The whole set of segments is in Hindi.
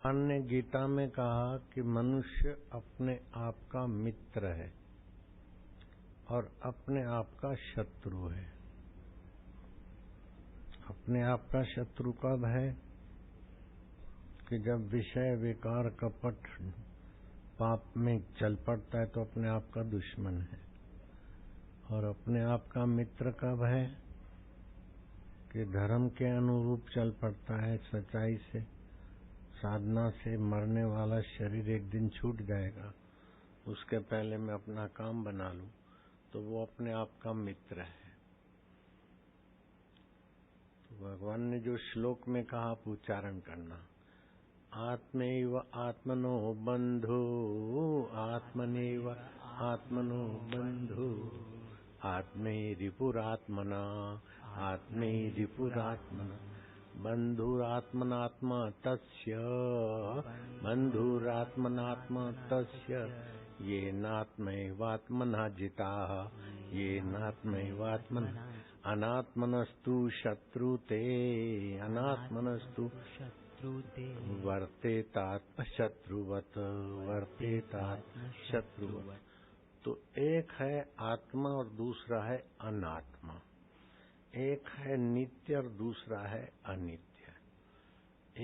भगवान ने गीता में कहा कि मनुष्य अपने आप का मित्र है और अपने आप का शत्रु है। अपने आप का शत्रु कब है कि जब विषय विकार कपट पाप में चल पड़ता है तो अपने आप का दुश्मन है। और अपने आप का मित्र कब है कि धर्म के अनुरूप चल पड़ता है, सच्चाई से, साधना से। मरने वाला शरीर एक दिन छूट जाएगा, उसके पहले मैं अपना काम बना लूं, तो वो अपने आप का मित्र है। तो भगवान ने जो श्लोक में कहा आप उच्चारण करना, आत्मैव आत्मनो बंधु, आत्मनैव आत्मनो बंधु, आत्मैरिपुरात्मना, आत्मैरिपुरात्मना, बंधुरात्मनात्मा तस्य, बंधुरात्मनात्मा तस्य, येनात्मैवात्मना जिताः, येनात्मैवात्मना, अनात्मनस्तु शत्रुते, अनात्मनस्तु शत्रुते, वर्तेतात्मशत्रुवत्, वर्तेतात्मशत्रुवत्। तो एक है आत्मा और दूसरा है अनात्मा। एक है नित्य और दूसरा है अनित्य।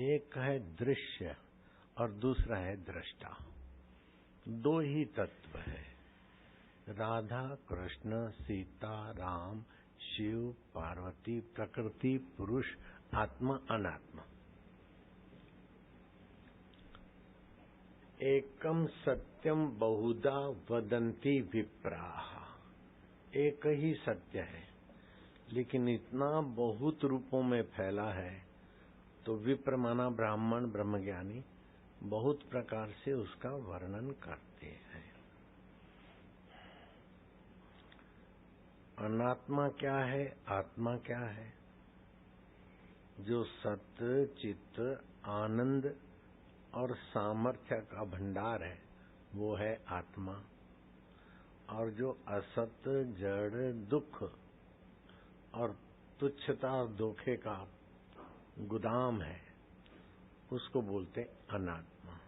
एक है दृश्य और दूसरा है दृष्टा। दो ही तत्व है, राधा कृष्ण, सीता राम, शिव पार्वती, प्रकृति पुरुष, आत्मा अनात्मा। एकम सत्यम बहुधा वदन्ति विप्राः। एक ही सत्य है, लेकिन इतना बहुत रूपों में फैला है, तो विप्र माना ब्राह्मण ब्रह्मज्ञानी बहुत प्रकार से उसका वर्णन करते हैं। अनात्मा क्या है, आत्मा क्या है? जो सत्य चित्त आनंद और सामर्थ्य का भंडार है वो है आत्मा। और जो असत जड़ दुख और तुच्छता और धोखे का गोदाम है उसको बोलते अनात्मा।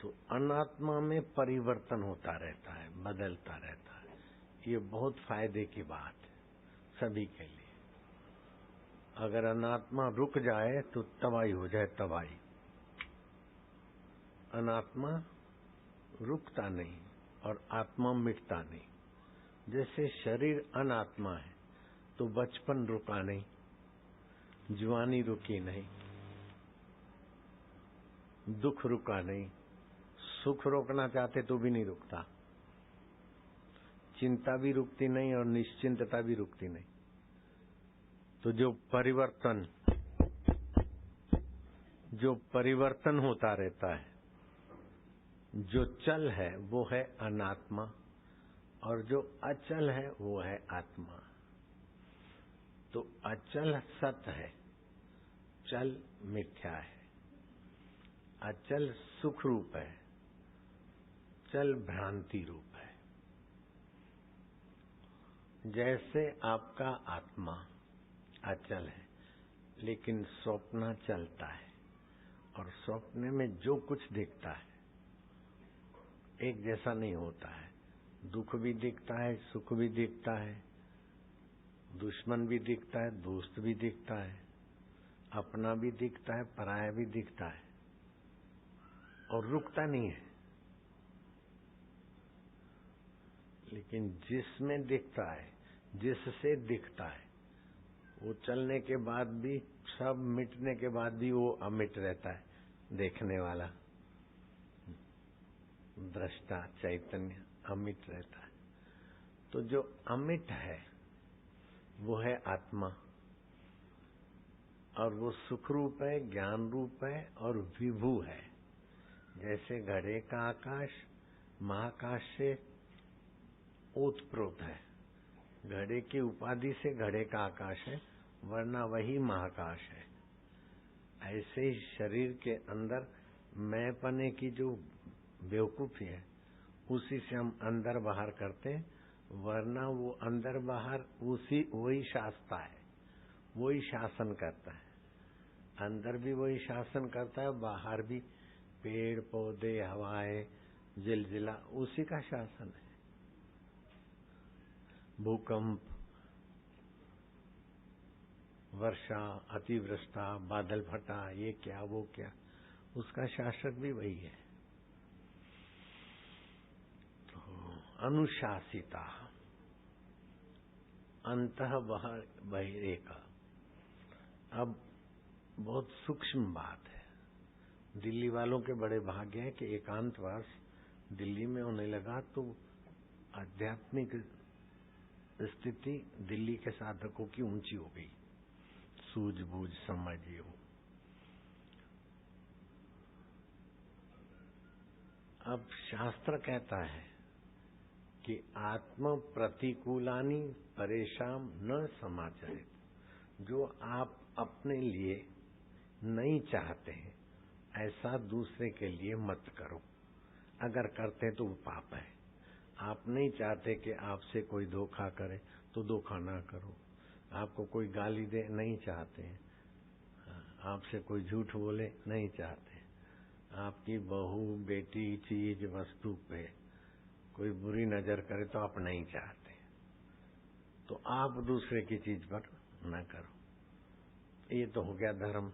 तो अनात्मा में परिवर्तन होता रहता है, बदलता रहता है। ये बहुत फायदे की बात है सभी के लिए। अगर अनात्मा रुक जाए तो तबाही हो जाए, तबाही। अनात्मा रुकता नहीं और आत्मा मिटता नहीं। जैसे शरीर अनात्मा है तो बचपन रुका नहीं, जवानी रुकी नहीं, दुख रुका नहीं, सुख रोकना चाहते तो भी नहीं रुकता, चिंता भी रुकती नहीं और निश्चिंतता भी रुकती नहीं। तो जो परिवर्तन होता रहता है, जो चल है वो है अनात्मा और जो अचल है वो है आत्मा। तो अचल सत है, चल मिथ्या है। अचल सुख रूप है, चल भ्रांति रूप है। जैसे आपका आत्मा अचल है लेकिन स्वप्न चलता है, और स्वप्न में जो कुछ दिखता है एक जैसा नहीं होता है। दुख भी दिखता है, सुख भी दिखता है, दुश्मन भी दिखता है, दोस्त भी दिखता है, अपना भी दिखता है, पराया भी दिखता है, और रुकता नहीं है। लेकिन जिसमें दिखता है, जिससे दिखता है, वो चलने के बाद भी, सब मिटने के बाद भी वो अमिट रहता है, देखने वाला दृष्टा चैतन्य अमिट रहता है। तो जो अमिट है वो है आत्मा, और वो सुख रूप है, ज्ञान रूप है और विभू है। जैसे घड़े का आकाश महाकाश से ओतप्रोत है, घड़े की उपाधि से घड़े का आकाश है, वरना वही महाकाश है। ऐसे ही शरीर के अंदर मैं पने की जो बेवकूफी है उसी से हम अंदर बाहर करते हैं, वरना वो अंदर बाहर वही शासता है, वही शासन करता है। अंदर भी वही शासन करता है, बाहर भी पेड़ पौधे, हवाएं, जिलजिला उसी का शासन है। भूकंप, वर्षा, अतिवृष्टा, बादल फटा, ये क्या वो क्या, उसका शासक भी वही है। तो अनुशासिता, अंतः बहिरेका। अब बहुत सूक्ष्म बात है। दिल्ली वालों के बड़े भाग्य है कि एकांतवास दिल्ली में होने लगा तो आध्यात्मिक स्थिति दिल्ली के साधकों की ऊंची हो गई, सूझबूझ समझ ये हो। अब शास्त्र कहता है कि आत्म प्रतिकूलानि परेशान न समाचरित। जो आप अपने लिए नहीं चाहते हैं ऐसा दूसरे के लिए मत करो। अगर करते तो वो पाप है। आप नहीं चाहते कि आपसे कोई धोखा करे तो धोखा ना करो। आपको कोई गाली दे नहीं चाहते हैं, आपसे कोई झूठ बोले नहीं चाहते, आपकी बहू बेटी चीज वस्तु पे कोई बुरी नजर करे तो आप नहीं चाहते, तो आप दूसरे की चीज पर न करो। ये तो हो गया धर्म।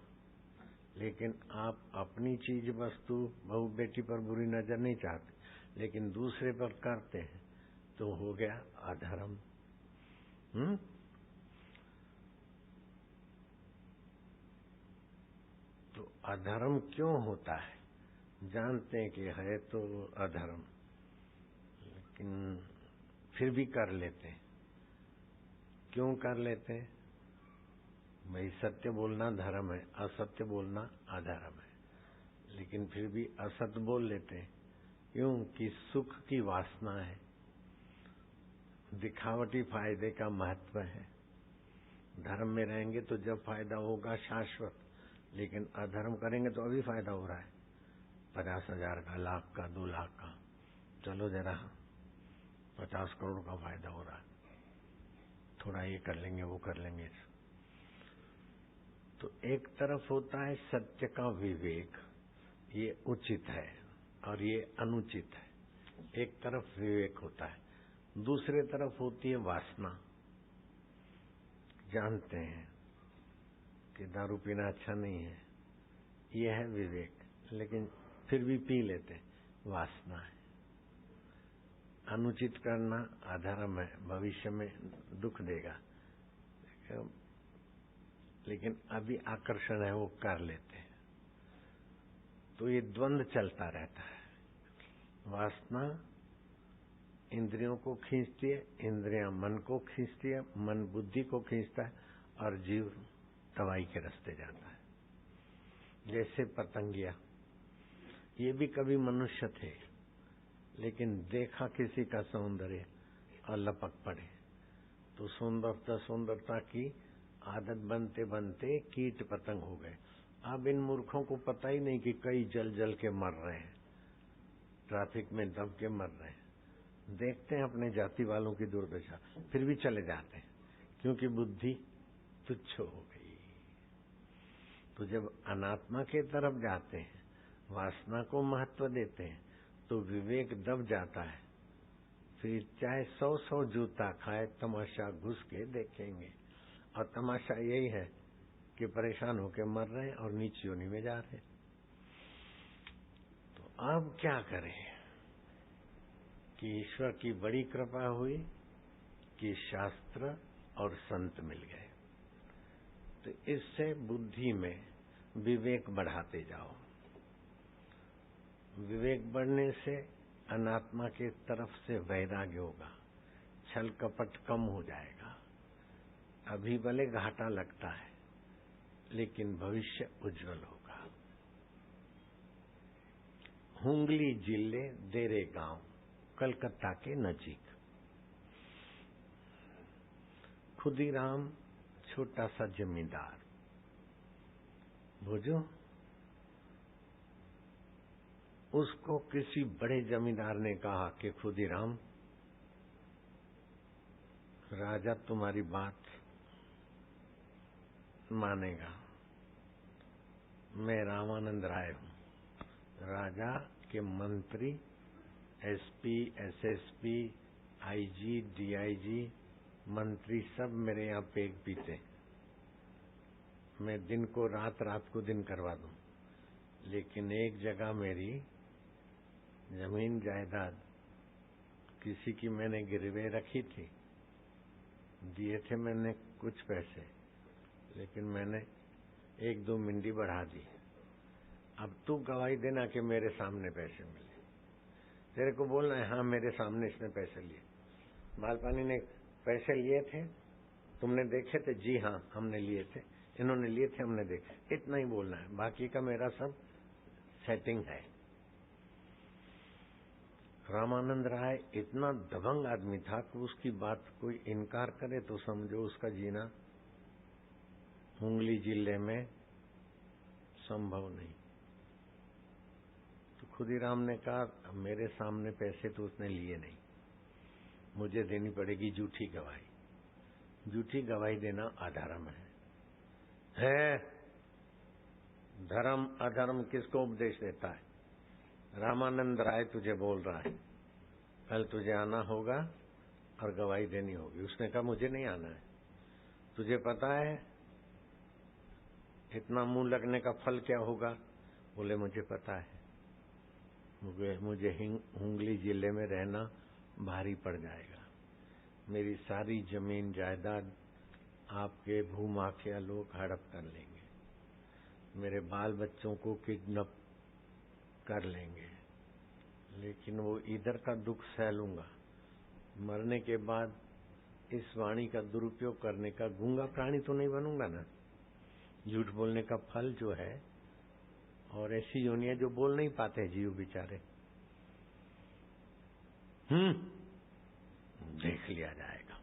लेकिन आप अपनी चीज वस्तु बहू बेटी पर बुरी नजर नहीं चाहते, लेकिन दूसरे पर करते हैं तो हो गया अधर्म। तो अधर्म क्यों होता है? जानते हैं कि है तो अधर्म, लेकिन फिर भी कर लेते हैं। क्यों कर लेते हैं? भाई सत्य बोलना धर्म है, असत्य बोलना अधर्म है, लेकिन फिर भी असत्य बोल लेते हैं। क्यों? कि सुख की वासना है, दिखावटी फायदे का महत्व है। धर्म में रहेंगे तो जब फायदा होगा शाश्वत, लेकिन अधर्म करेंगे तो अभी फायदा हो रहा है, 50,000 का, लाख का, 2 लाख का, चलो जरा 50 करोड़ का फायदा हो रहा है, थोड़ा ये कर लेंगे वो कर लेंगे। तो एक तरफ होता है सत्य का विवेक, ये उचित है और ये अनुचित है, एक तरफ विवेक होता है। दूसरे तरफ होती है वासना। जानते हैं कि दारू पीना अच्छा नहीं है, ये है विवेक, लेकिन फिर भी पी लेते, वासना है। अनुचित करना अधर्म है, भविष्य में दुख देगा, लेकिन अभी आकर्षण है वो कर लेते हैं। तो ये द्वंद्व चलता रहता है। वासना इंद्रियों को खींचती है, इंद्रियां मन को खींचती है, मन बुद्धि को खींचता है और जीव दवाई के रास्ते जाता है। जैसे पतंगिया, ये भी कभी मनुष्य थे, लेकिन देखा किसी का सौंदर्य और लपक पड़े, तो सुंदरता की आदत बनते बनते कीट पतंग हो गए। अब इन मूर्खों को पता ही नहीं कि कई जल जल के मर रहे हैं, ट्रैफिक में दब के मर रहे हैं। देखते हैं अपने जाति वालों की दुर्दशा, फिर भी चले जाते हैं, क्योंकि बुद्धि तुच्छ हो गई। तो जब अनात्मा के तरफ जाते हैं, वासना को महत्व देते हैं, तो विवेक दब जाता है। फिर चाहे 100 जूता खाए, तमाशा घुस के देखेंगे, और तमाशा यही है कि परेशान होकर मर रहे हैं और नीच योनि में जा रहे हैं। तो अब क्या करें कि ईश्वर की बड़ी कृपा हुई कि शास्त्र और संत मिल गए। तो इससे बुद्धि में विवेक बढ़ाते जाओ। विवेक बढ़ने से अनात्मा के तरफ से वैराग्य होगा, छल कपट कम हो जाएगा। अभी भले घाटा लगता है, लेकिन भविष्य उज्जवल होगा। हुंगली जिले देरे गांव, कलकत्ता के नजीक। खुदीराम छोटा सा जमींदार, बुझो, उसको किसी बड़े जमींदार ने कहा कि खुदीराम, राजा तुम्हारी बात मानेगा, मैं रामानंद राय हूँ। राजा के मंत्री, एसपी, एसएसपी, आईजी, डीआईजी, मंत्री सब मेरे यहाँ पेग पीते। मैं दिन को रात, रात को दिन करवा दूं, लेकिन एक जगह मेरी जमीन जायदाद किसी की मैंने गिरवे रखी थी, दिए थे मैंने कुछ पैसे, लेकिन मैंने 1-2 मिंडी बढ़ा दी। अब तू गवाही देना कि मेरे सामने पैसे मिले। तेरे को बोलना है हाँ मेरे सामने इसने पैसे लिए, मालपानी ने पैसे लिए थे, तुमने देखे थे? जी हाँ हमने लिए थे, इन्होंने लिए थे, हमने देखे। इतना ही बोलना है, बाकी का मेरा सब सेटिंग है। रामानंद राय इतना दबंग आदमी था कि उसकी बात कोई इनकार करे तो समझो उसका जीना हुंगली जिले में संभव नहीं। तो खुदीराम ने कहा मेरे सामने पैसे तो उसने लिए नहीं, मुझे देनी पड़ेगी झूठी गवाही। झूठी गवाही देना अधर्म है। धर्म अधर्म किसको उपदेश देता है? रामानंद राय तुझे बोल रहा है, कल तुझे आना होगा और गवाही देनी होगी। उसने कहा मुझे नहीं आना है। तुझे पता है इतना मुंह लगने का फल क्या होगा? बोले मुझे पता है, मुझे हुंगली जिले में रहना भारी पड़ जाएगा। मेरी सारी जमीन जायदाद आपके भूमाफिया लोग हड़प कर लेंगे, मेरे बाल बच्चों को किडनैप कर लेंगे, लेकिन वो इधर का दुख सह लूंगा। मरने के बाद इस वाणी का दुरुपयोग करने का गूंगा प्राणी तो नहीं बनूंगा ना। झूठ बोलने का फल जो है, और ऐसी योनियां जो बोल नहीं पाते जीव बेचारे, देख लिया जाएगा।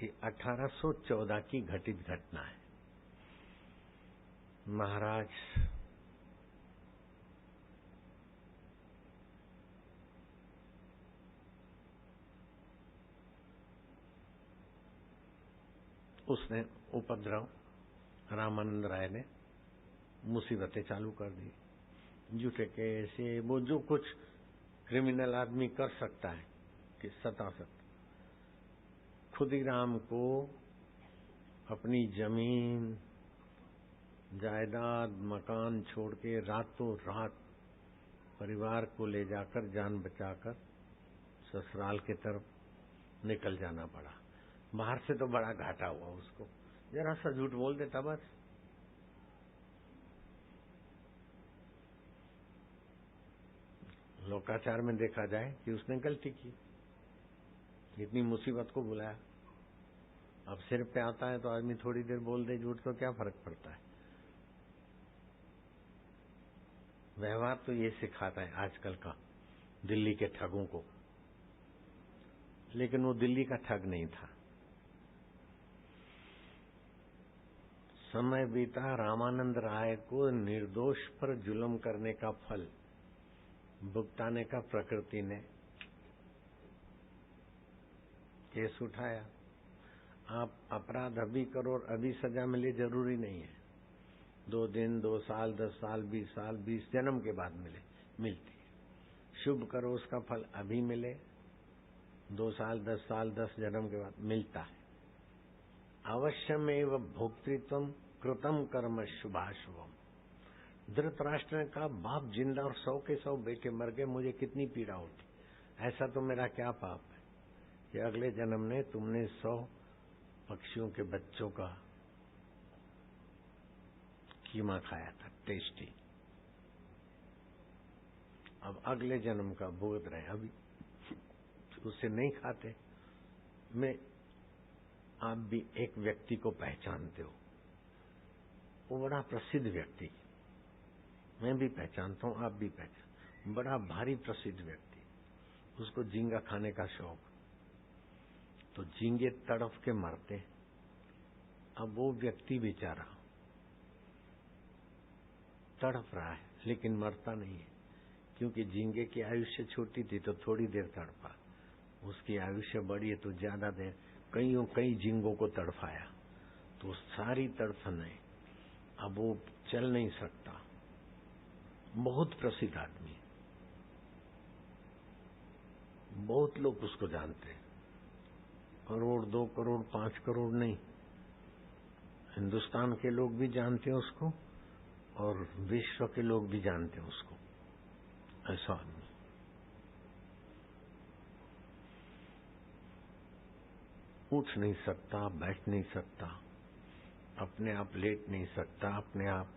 ये 1814 की घटित घटना है। महाराज उसने उपद्रव, रामानंद राय ने मुसीबतें चालू कर दी। झूठे कैसे वो जो कुछ क्रिमिनल आदमी कर सकता है कि सता सकता। खुदीराम को अपनी जमीन जायदाद मकान छोड़ के रातों रात परिवार को ले जाकर जान बचाकर ससुराल की तरफ निकल जाना पड़ा। बाहर से तो बड़ा घाटा हुआ उसको, जरा सा झूठ बोल देता बस। लोकाचार में देखा जाए कि उसने गलती की, इतनी मुसीबत को बुलाया। अब सिर पे आता है तो आदमी थोड़ी देर बोल दे झूठ तो क्या फर्क पड़ता है। व्यवहार तो ये सिखाता है आजकल का दिल्ली के ठगों को, लेकिन वो दिल्ली का ठग नहीं था। समय बीता, रामानंद राय को निर्दोष पर जुल्म करने का फल भुगताने का प्रकृति ने केस उठाया। आप अपराध अभी करो और अभी सजा मिले जरूरी नहीं है। 2 दिन, 2 साल, 10 साल, 20 साल, 20 जन्म के बाद मिलती है। शुभ करो उसका फल अभी मिले, 2 साल, 10 साल, 10 जन्म के बाद मिलता है। अवश्यमेव भोक्तृत्वम कृतम कर्म शुभाशुभम। धृतराष्ट्र ने कहा बाप जिंदा और 100 के 100 बेटे मर गए, मुझे कितनी पीड़ा होती। ऐसा तो मेरा क्या पाप है कि अगले जन्म में तुमने 100 पक्षियों के बच्चों का कीमा खाया था, टेस्टी। अब अगले जन्म का भुगत रहे, अभी उसे नहीं खाते। मैं आप भी एक व्यक्ति को पहचानते हो, वो बड़ा प्रसिद्ध व्यक्ति, मैं भी पहचानता हूं, आप भी पहचान, बड़ा भारी प्रसिद्ध व्यक्ति, उसको झींगा खाने का शौक, तो झींगे तड़फ के मरते। अब वो व्यक्ति बेचारा तड़फ रहा है लेकिन मरता नहीं है, क्योंकि झींगे की आयुष्य छोटी थी तो थोड़ी देर तड़पा, उसकी आयुष्य बढ़ी है तो ज्यादा देर, कई झींगों को तड़फाया, तो सारी तड़फन है अब वो चल नहीं सकता, बहुत प्रसिद्ध आदमी, बहुत लोग उसको जानते हैं, करोड़ 2 करोड़ 5 करोड़ नहीं, हिंदुस्तान के लोग भी जानते हैं उसको और विश्व के लोग भी जानते हैं उसको। ऐसा आदमी उठ नहीं सकता, बैठ नहीं सकता, अपने आप लेट नहीं सकता, अपने आप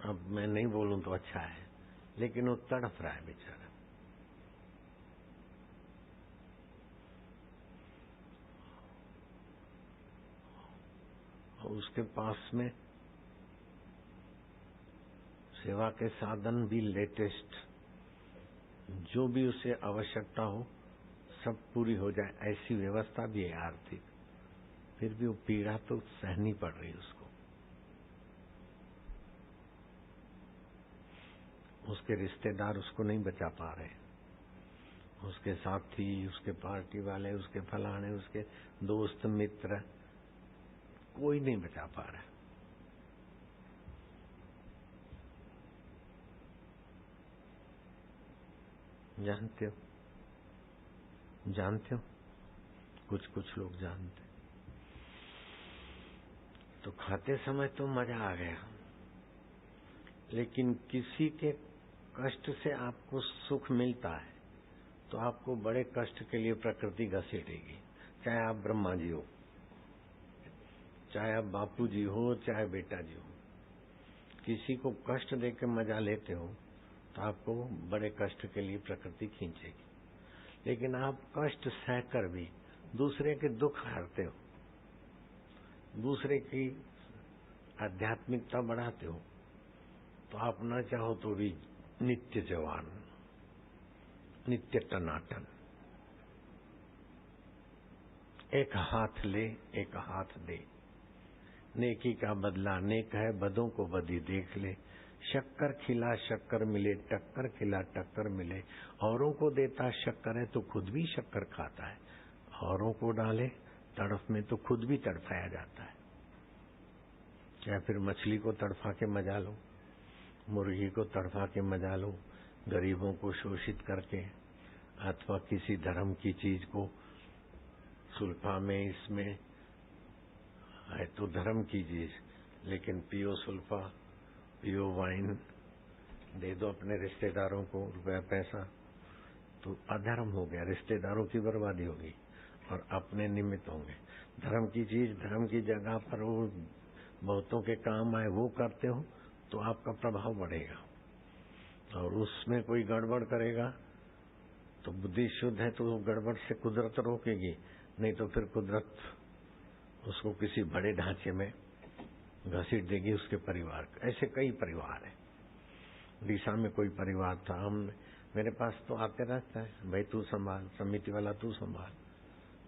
अब मैं नहीं बोलूं तो अच्छा है, लेकिन वो तड़प रहा है बेचारा। और उसके पास में सेवा के साधन भी लेटेस्ट, जो भी उसे आवश्यकता हो सब पूरी हो जाए, ऐसी व्यवस्था भी है आर्थिक, फिर भी वो पीड़ा तो सहनी पड़ रही है उसको। उसके रिश्तेदार उसको नहीं बचा पा रहे, उसके साथी, उसके पार्टी वाले, उसके फलाने, उसके दोस्त मित्र, कोई नहीं बचा पा रहा। जानते हो, जानते हो, कुछ कुछ लोग जानते। तो खाते समय तो मजा आ गया, लेकिन किसी के कष्ट से आपको सुख मिलता है तो आपको बड़े कष्ट के लिए प्रकृति घसीटेगी। चाहे आप ब्रह्मा जी हो, चाहे आप बापू जी हो, चाहे बेटा जी हो, किसी को कष्ट देकर मजा लेते हो तो आपको बड़े कष्ट के लिए प्रकृति खींचेगी। लेकिन आप कष्ट सहकर भी दूसरे के दुख हरते हो, दूसरे की आध्यात्मिकता बढ़ाते हो, तो आप न चाहो तो भी नित्य जवान, नित्य टनाटन। एक हाथ ले एक हाथ दे, नेकी का बदला नेक है, बदों को बदी देख ले। शक्कर खिला शक्कर मिले, टक्कर खिला टक्कर मिले। औरों को देता शक्कर है तो खुद भी शक्कर खाता है, औरों को डाले तड़फ में तो खुद भी तड़फाया जाता है। या फिर मछली को तड़फा के मजा लो, मुर्गी को तड़फा के मजा लो, गरीबों को शोषित करके, अथवा किसी धर्म की चीज को सुल्फा में, इसमें है तो धर्म की चीज, लेकिन पियो सुल्फा, पियो वाइन, दे दो अपने रिश्तेदारों को रुपया पैसा, तो अधर्म हो गया, रिश्तेदारों की बर्बादी होगी और अपने निमित्त होंगे। धर्म की चीज धर्म की जगह पर वो बहुतों के काम आए वो करते हो तो आपका प्रभाव बढ़ेगा, और उसमें कोई गड़बड़ करेगा तो बुद्धि शुद्ध है तो गड़बड़ से कुदरत रोकेगी, नहीं तो फिर कुदरत उसको किसी बड़े ढांचे में घसीट देगी उसके परिवार। ऐसे कई परिवार हैं। उड़ीसा में कोई परिवार था, मेरे पास तो आते रहता है, भाई तू संभाल, समिति वाला तू संभाल।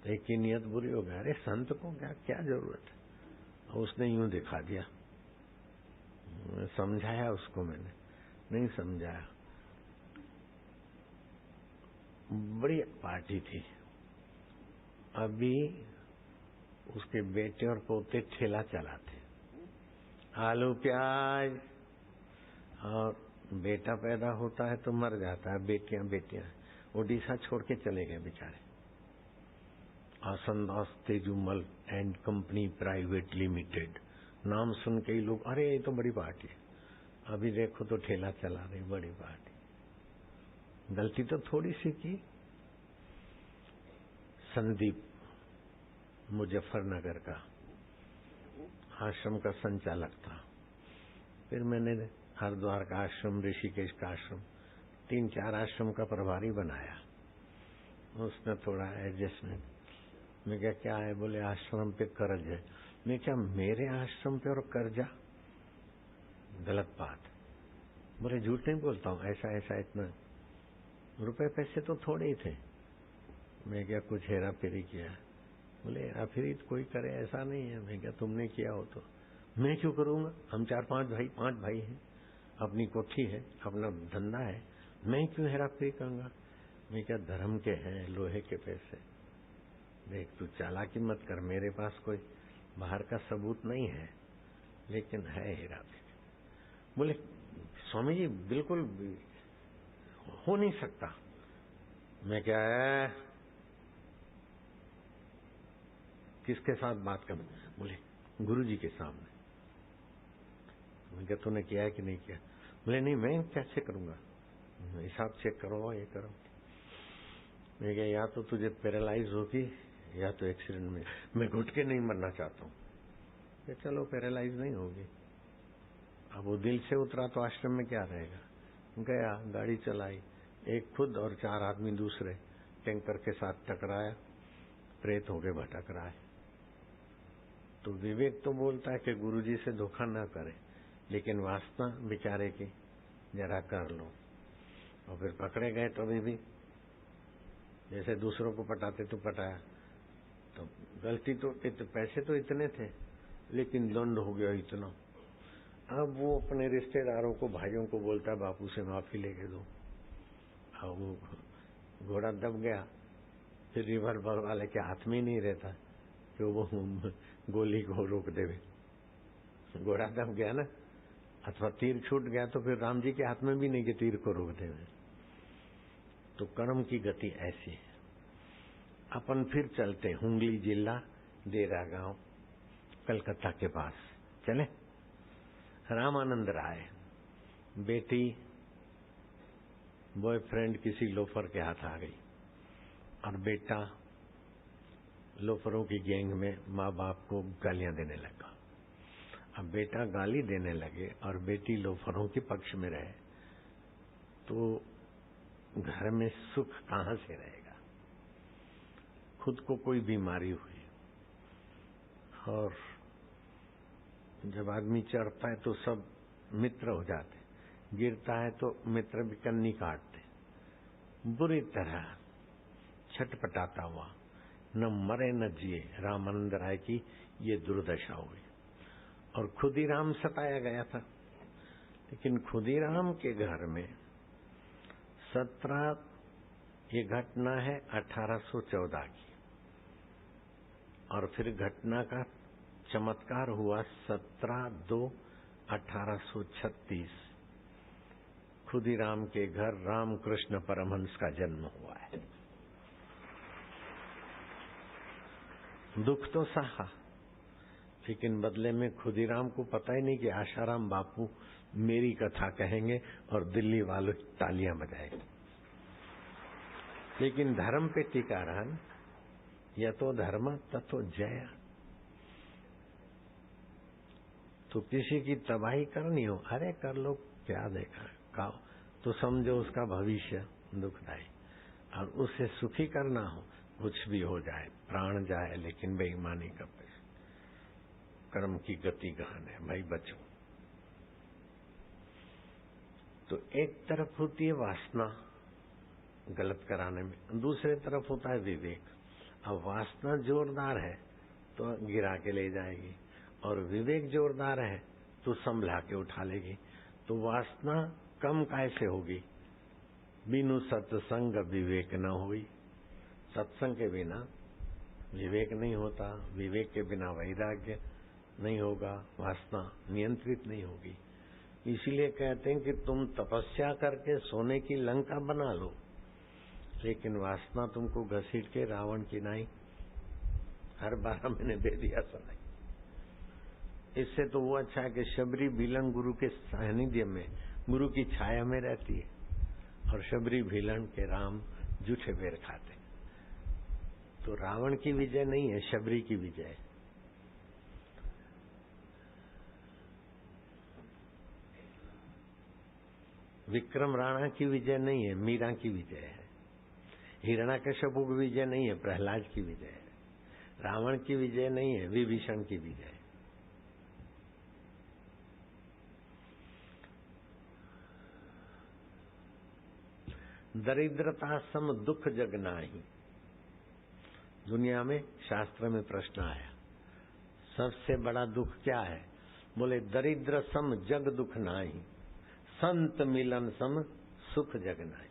तो एक की नियत बुरी हो गई, अरे संत को क्या जरूरत है, और उसने यूं दिखा दिया। समझाया उसको, मैंने नहीं समझाया। बड़ी पार्टी थी, अभी उसके बेटे और पोते ठेला चलाते, आलू प्याज, और बेटा पैदा होता है तो मर जाता है, बेटियां उड़ीसा छोड़ के चले गए बेचारे। Asandas Tejumal and company private limited, नाम सुन के ही लोग, अरे ये तो बड़ी पार्टी है, अभी देखो तो ठेला चला रही, बड़ी पार्टी। गलती तो थोड़ी सी की। संदीप मुजफ्फरनगर का आश्रम का संचालक था, फिर मैंने हरिद्वार का आश्रम, ऋषिकेश का आश्रम, 3-4 आश्रम का प्रभारी बनाया। उसने थोड़ा एडजस्टमेंट, मैं क्या है, बोले आश्रम पे कर्ज है। मैं क्या मेरे आश्रम पे और कर्जा, गलत बात। बोले झूठ नहीं बोलता हूँ, ऐसा ऐसा इतना रुपए पैसे तो थोड़े ही थे। मैं क्या कुछ हेरा फेरी किया? बोले हेरा फेरी कोई करे ऐसा नहीं है। मैं क्या तुमने किया हो तो मैं क्यों करूंगा, हम 4-5 भाई हैं, अपनी कोठी है, अपना धंधा है, मैं क्यों हेरा फेरी करूंगा? मैं क्या धर्म के हैं, लोहे के पैसे, देख तू चालाकी मत कर, मेरे पास कोई बाहर का सबूत नहीं है, लेकिन है हीरा। बोले स्वामी जी बिल्कुल हो नहीं सकता। मैं क्या है, किसके साथ बात कर? बोले गुरु जी के सामने। मैं क्या तूने किया है कि नहीं किया? बोले नहीं, मैं कैसे करूंगा, हिसाब चेक करो, ये करो। मैं क्या या तो तुझे पैरालाइज होगी या तो एक्सीडेंट में। मैं घुट के नहीं मरना चाहता हूँ। चलो पैरालाइज नहीं होगी। अब वो दिल से उतरा तो आश्रम में क्या रहेगा। गया, गाड़ी चलाई, एक खुद और 4 आदमी दूसरे टैंकर के साथ टकराया, प्रेत होके भटक रहा है। तो विवेक तो बोलता है कि गुरुजी से धोखा न करे, लेकिन वासना बेचारे की जरा कर लो। और फिर पकड़े गए तो भी जैसे दूसरों को पटाते तो पटाया, तो गलती तो पैसे तो इतने थे, लेकिन दंड हो गया इतना। अब वो अपने रिश्तेदारों को, भाइयों को बोलता है बापू से माफी लेके दो। अब वो घोड़ा दब गया, फिर रिवॉल्वर वाले के हाथ में ही नहीं रहता कि वो गोली को रोक देवे। घोड़ा दब गया ना, अथवा तीर छूट गया तो फिर राम जी के हाथ में भी नहीं कि तीर को रोक देवे। तो कर्म की गति ऐसी है। अपन फिर चलते हुंगली जिला डेरा गांव कलकत्ता के पास चले। रामानंद राय, बेटी बॉयफ्रेंड किसी लोफर के हाथ आ गई और बेटा लोफरों की गैंग में माँ बाप को गालियां देने लगा। अब बेटा गाली देने लगे और बेटी लोफरों के पक्ष में रहे तो घर में सुख कहां से रहेगा। खुद को कोई बीमारी हुई और जब आदमी चढ़ता है तो सब मित्र हो जाते, गिरता है तो मित्र भी कन्नी काटते। बुरी तरह छटपटाता हुआ, न मरे न जिए रामानंद राय की ये दुर्दशा हुई। और खुदीराम सताया गया था, लेकिन खुदीराम के घर में 17, ये घटना है 1814 की, और फिर घटना का चमत्कार हुआ 17/2/1836 खुदीराम के घर रामकृष्ण परमहंस का जन्म हुआ है। दुख तो सहा, लेकिन बदले में खुदीराम को पता ही नहीं कि आशाराम बापू मेरी कथा कहेंगे और दिल्ली वालों तालियां बजाएंगे। लेकिन धर्म पे टिका रहा, यतो धर्म ततो जय। तो किसी की तबाही करनी हो, अरे कर लो, क्या देखा खाओ, तो समझो उसका भविष्य दुखदायी। और उससे सुखी करना हो, कुछ भी हो जाए, प्राण जाए, लेकिन बेईमानी का पैसा। कर्म की गति गहन है भाई, बचो। तो एक तरफ होती है वासना गलत कराने में, दूसरे तरफ होता है विवेक। अब वासना जोरदार है तो गिरा के ले जाएगी, और विवेक जोरदार है तो संभला के उठा लेगी। तो वासना कम कैसे होगी? बिनु सत्संग विवेक न हुई। सत्संग के बिना विवेक नहीं होता, विवेक के बिना वैराग्य नहीं होगा, वासना नियंत्रित नहीं होगी। इसीलिए कहते हैं कि तुम तपस्या करके सोने की लंका बना लो, लेकिन वासना तुमको घसीट के रावण की नाई हर 12 महीने दे दिया सुनाई। इससे तो वो अच्छा है कि शबरी भीलन गुरु के सानिध्य में, गुरु की छाया में रहती है, और शबरी भीलन के राम जूठे बेर खाते। तो रावण की विजय नहीं है, शबरी की विजय है। विक्रम राणा की विजय नहीं है, मीरा की विजय है। हिरण्याकश्यपु की विजय नहीं है, प्रहलाद की विजय है। रावण की विजय नहीं है, विभीषण की विजय है। दरिद्रता सम दुख जग नाही। दुनिया में शास्त्र में प्रश्न आया, सबसे बड़ा दुख क्या है? बोले दरिद्र सम जग दुख नाही, संत मिलन सम सुख जग नाही।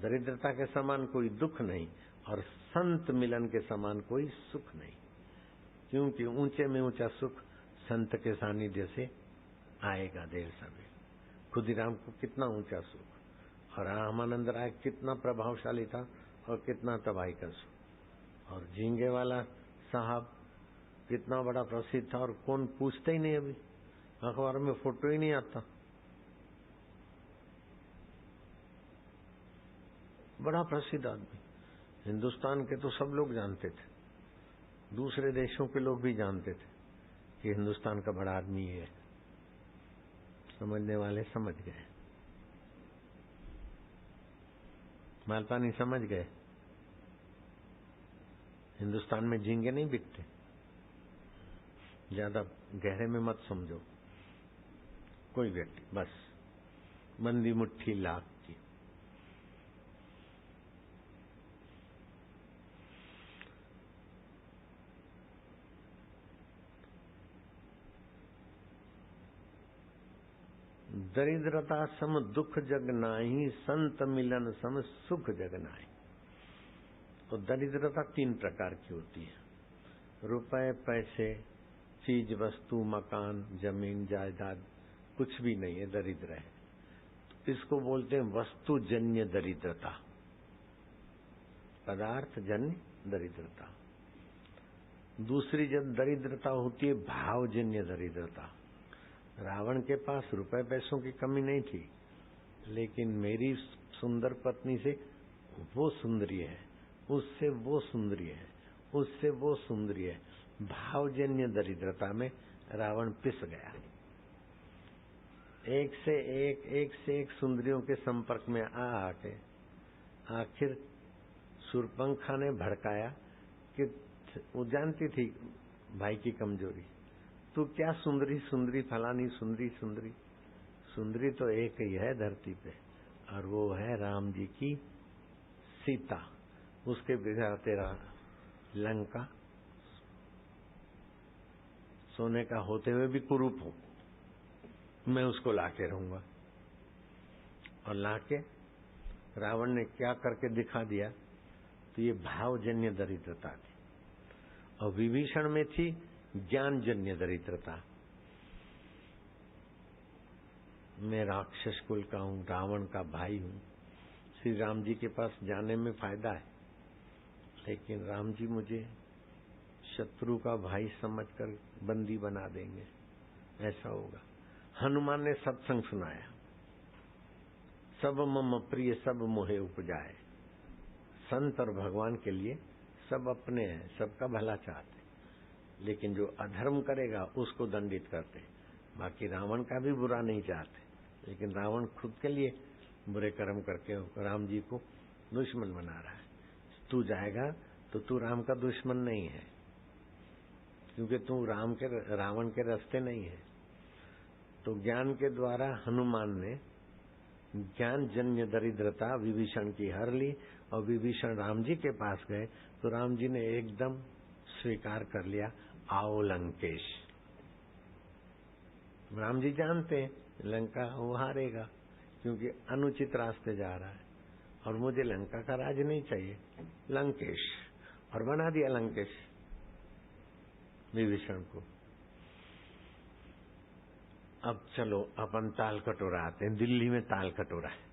दरिद्रता के समान कोई दुख नहीं और संत मिलन के समान कोई सुख नहीं, क्योंकि ऊंचे में ऊंचा सुख संत के सानिध्य से आएगा देर सवेर। खुदीराम को कितना ऊंचा सुख, और रामानंद राय कितना प्रभावशाली था और कितना तबाही का सुख, और झींगे वाला साहब कितना बड़ा प्रसिद्ध था और कौन पूछते ही नहीं, अभी अखबार में फोटो ही नहीं आता। बड़ा प्रसिद्ध आदमी, हिंदुस्तान के तो सब लोग जानते थे, दूसरे देशों के लोग भी जानते थे कि हिंदुस्तान का बड़ा आदमी है। समझने वाले समझ गए, मालपानी समझ गए। हिंदुस्तान में झींगे नहीं बिकते, ज्यादा गहरे में मत समझो। कोई व्यक्ति बस बंदी मुट्ठी लाख की। दरिद्रता सम दुख जग नाही, संत मिलन सम सुख जग नाही। तो दरिद्रता 3 प्रकार की होती है। रुपए, पैसे, चीज वस्तु, मकान, जमीन, जायदाद कुछ भी नहीं है, दरिद्र है। तो इसको बोलते हैं वस्तुजन्य दरिद्रता, पदार्थ जन्य दरिद्रता। दूसरी जब दरिद्रता होती है भावजन्य दरिद्रता। रावण के पास रुपए पैसों की कमी नहीं थी, लेकिन मेरी सुंदर पत्नी से वो सुंदरी है, उससे वो सुंदरी है, उससे वो सुंदरी है। भावजन्य दरिद्रता में रावण पिस गया। एक से एक सुंदरियों के संपर्क में आके आखिर शूर्पणखा ने भड़काया कि वो जानती थी भाई की कमजोरी। तू क्या सुंदरी सुंदरी फलानी सुंदरी सुंदरी, सुंदरी तो एक ही है धरती पे, और वो है राम जी की सीता। उसके बिना तेरा लंका सोने का होते हुए भी कुरूप हो, मैं उसको लाके रहूंगा। और लाके रावण ने क्या करके दिखा दिया, तो ये भावजन्य दरिद्रता थी। और विभीषण में थी ज्ञानजन्य दरिद्रता। मैं राक्षस कुल का हूं, रावण का भाई हूं, श्री राम जी के पास जाने में फायदा है, लेकिन राम जी मुझे शत्रु का भाई समझकर बंदी बना देंगे, ऐसा होगा। हनुमान ने सत्संग सुनाया, सब मम प्रिय सब मोहे उपजाए। संत और भगवान के लिए सब अपने हैं, सबका भला चाहते, लेकिन जो अधर्म करेगा उसको दंडित करते। बाकी रावण का भी बुरा नहीं चाहते, लेकिन रावण खुद के लिए बुरे कर्म करके राम जी को दुश्मन बना रहा है। तू जाएगा तो तू राम का दुश्मन नहीं है, क्योंकि तू रावण के रास्ते नहीं है। तो ज्ञान के द्वारा हनुमान ने ज्ञान जन्य दरिद्रता विभीषण की हर ली, और विभीषण राम जी के पास गए तो राम जी ने एकदम स्वीकार कर लिया, आओ लंकेश। राम जी जानते हैं लंका वो हारेगा, क्योंकि अनुचित रास्ते जा रहा है, और मुझे लंका का राज नहीं चाहिए, लंकेश। और बना दिया लंकेश विभीषण को। अब चलो अपन ताल कटोरा आते हैं। दिल्ली में ताल कटोरा है।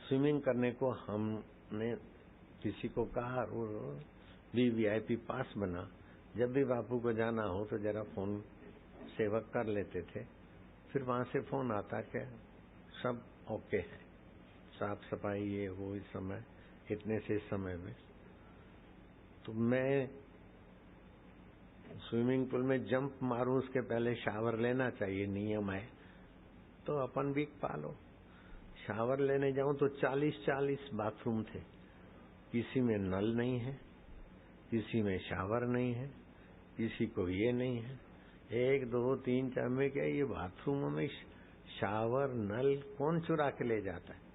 स्विमिंग करने को हमने किसी को कहा, और वीवीआईपी पास बना। जब भी बापू को जाना हो तो जरा फोन सेवक कर लेते थे, फिर वहां से फोन आता कि सब ओके है, साफ सफाई ये वो, इस समय इतने से इस समय में। तो मैं स्विमिंग पूल में जंप मारूं उसके पहले शावर लेना चाहिए, नियम है। तो अपन भी पालो। शावर लेने जाऊं तो 40-40 बाथरूम थे, किसी में नल नहीं है, किसी में शावर नहीं है, किसी को ये नहीं है। 1 2 3 4 में क्या ये बाथरूमों में शावर नल कौन चुरा के ले जाता है?